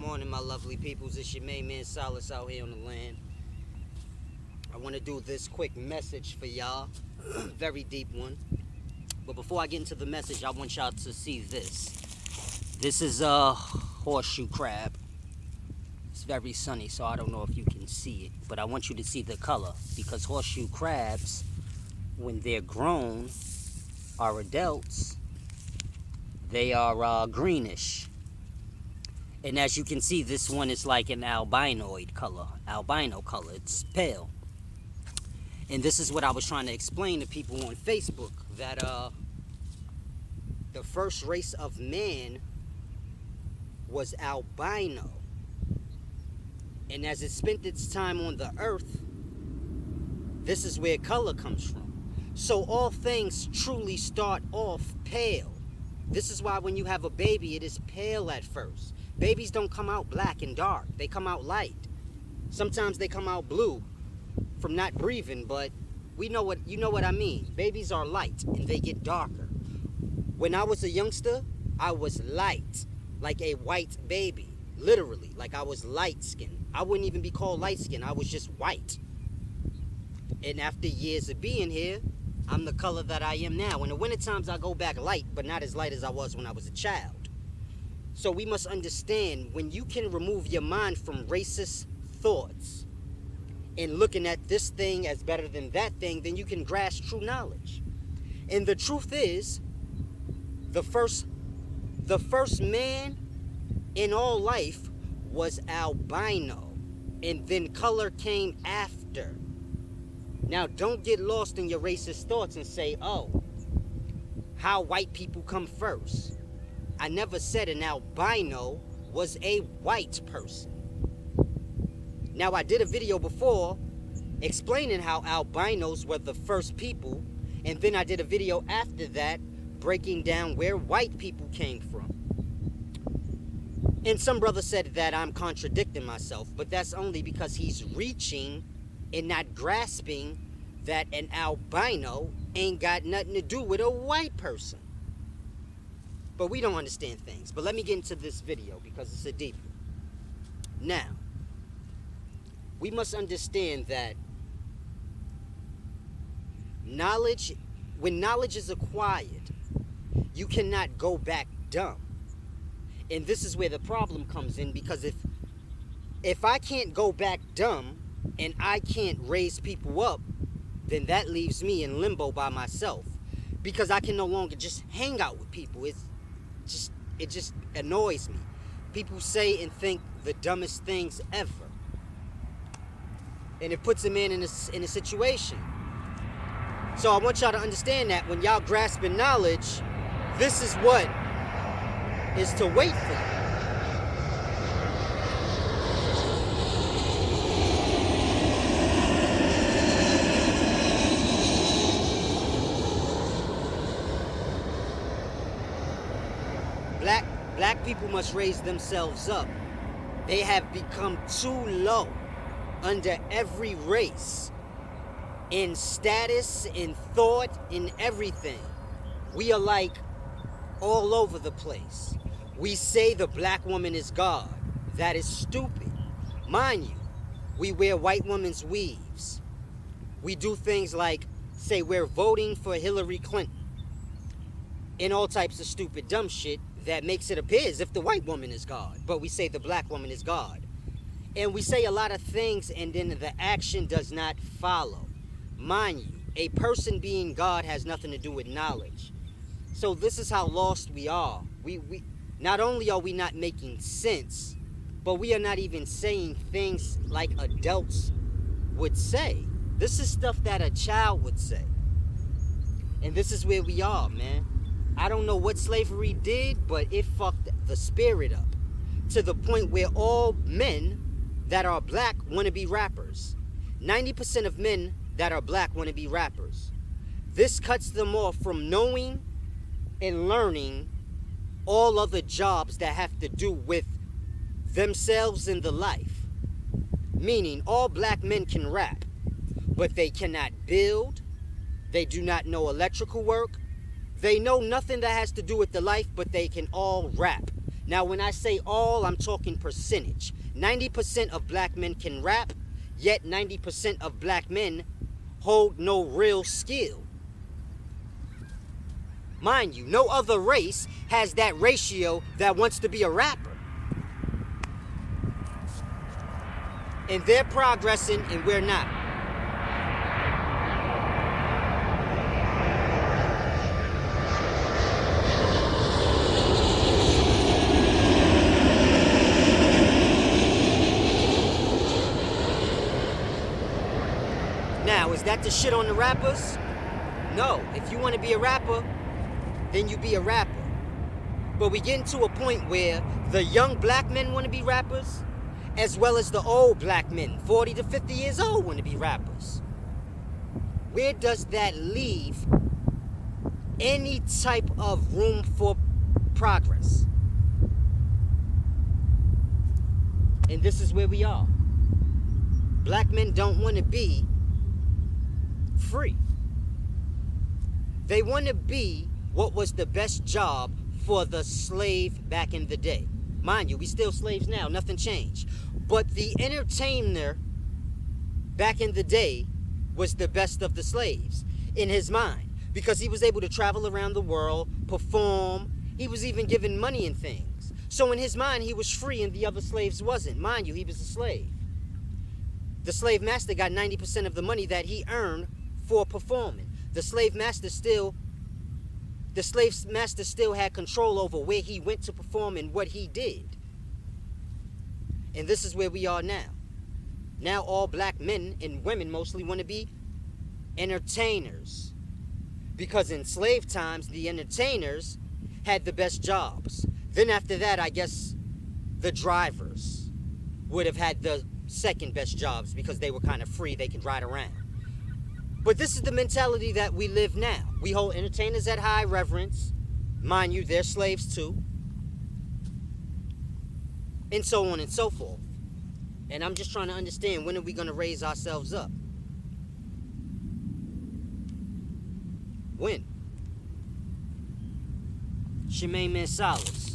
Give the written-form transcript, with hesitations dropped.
morning, my lovely peoples. It's your main man Solace out here on the land. I want to do this quick message for y'all. Very deep one. But before I get into the message, I want y'all to see this. This is a horseshoe crab. It's very sunny, so I don't know if you can see it. But I want you to see the color, because horseshoe crabs, when they're grown, are adults, they are greenish. And as you can see, this one is like an albino color. It's pale. And this is what I was trying to explain to people on Facebook, that the first race of man was albino. And as it spent its time on the earth, this is where color comes from. So all things truly start off pale. This is why when you have a baby, it is pale at first. Babies don't come out black and dark. They come out light. Sometimes they come out blue from not breathing, but you know what I mean. Babies are light and they get darker. When I was a youngster, I was light, like a white baby. Literally, like I was light skinned. I wouldn't even be called light skinned. I was just white. And after years of being here, I'm the color that I am now. In the winter times, I go back light, but not as light as I was when I was a child. So we must understand, when you can remove your mind from racist thoughts and looking at this thing as better than that thing, then you can grasp true knowledge. And the truth is, the first man in all life was albino, and then color came after. Now, don't get lost in your racist thoughts and say, oh, how white people come first. I never said an albino was a white person. Now, I did a video before explaining how albinos were the first people, and then I did a video after that breaking down where white people came from. And some brother said that I'm contradicting myself, but that's only because he's reaching and not grasping that an albino ain't got nothing to do with a white person. But we don't understand things. But let me get into this video because it's a deep one. Now, we must understand that when knowledge is acquired, you cannot go back dumb. And this is where the problem comes in, because if I can't go back dumb and I can't raise people up, then that leaves me in limbo by myself, because I can no longer just hang out with people. It just annoys me. People say and think the dumbest things ever, and it puts a man in a situation. So I want y'all to understand that when y'all grasping knowledge, this is what is to wait for. Black people must raise themselves up. They have become too low under every race, in status, in thought, in everything. We are like all over the place. We say the black woman is God. That is stupid. Mind you, we wear white women's weaves. We do things like say we're voting for Hillary Clinton and all types of stupid dumb shit that makes it appear as if the white woman is God, but we say the black woman is God. And we say a lot of things, and then the action does not follow. Mind you, a person being God has nothing to do with knowledge. So this is how lost we are. We not only are we not making sense, but we are not even saying things like adults would say. This is stuff that a child would say. And this is where we are, man. I don't know what slavery did, but it fucked the spirit up to the point where all men that are black want to be rappers. 90% of men that are black want to be rappers. This cuts them off from knowing and learning all other jobs that have to do with themselves in the life. Meaning all black men can rap, but they cannot build. They do not know electrical work. They know nothing that has to do with the life, but they can all rap. Now, when I say all, I'm talking percentage. 90% of black men can rap, yet 90% of black men hold no real skill. Mind you, no other race has that ratio that wants to be a rapper. And they're progressing and we're not. Now, is that the shit on the rappers? No. If you want to be a rapper, then you be a rapper. But we getting to a point where the young black men want to be rappers, as well as the old black men, 40 to 50 years old, want to be rappers. Where does that leave any type of room for progress? And this is where we are. Black men don't want to be free. They want to be what was the best job for the slave back in the day. Mind you, we still slaves now, nothing changed. But the entertainer back in the day was the best of the slaves in his mind, because he was able to travel around the world, perform. He was even given money and things. So in his mind, he was free and the other slaves wasn't. Mind you, he was a slave. The slave master got 90% of the money that he earned for performing. The slave master still had control over where he went to perform and what he did. And this is where we are now. Now all black men and women mostly want to be entertainers. Because in slave times, the entertainers had the best jobs. Then after that, I guess the drivers would have had the second best jobs because they were kind of free, they could ride around. But this is the mentality that we live now. We hold entertainers at high reverence. Mind you, they're slaves too. And so on and so forth. And I'm just trying to understand, when are we going to raise ourselves up? When? It's your main man Solace.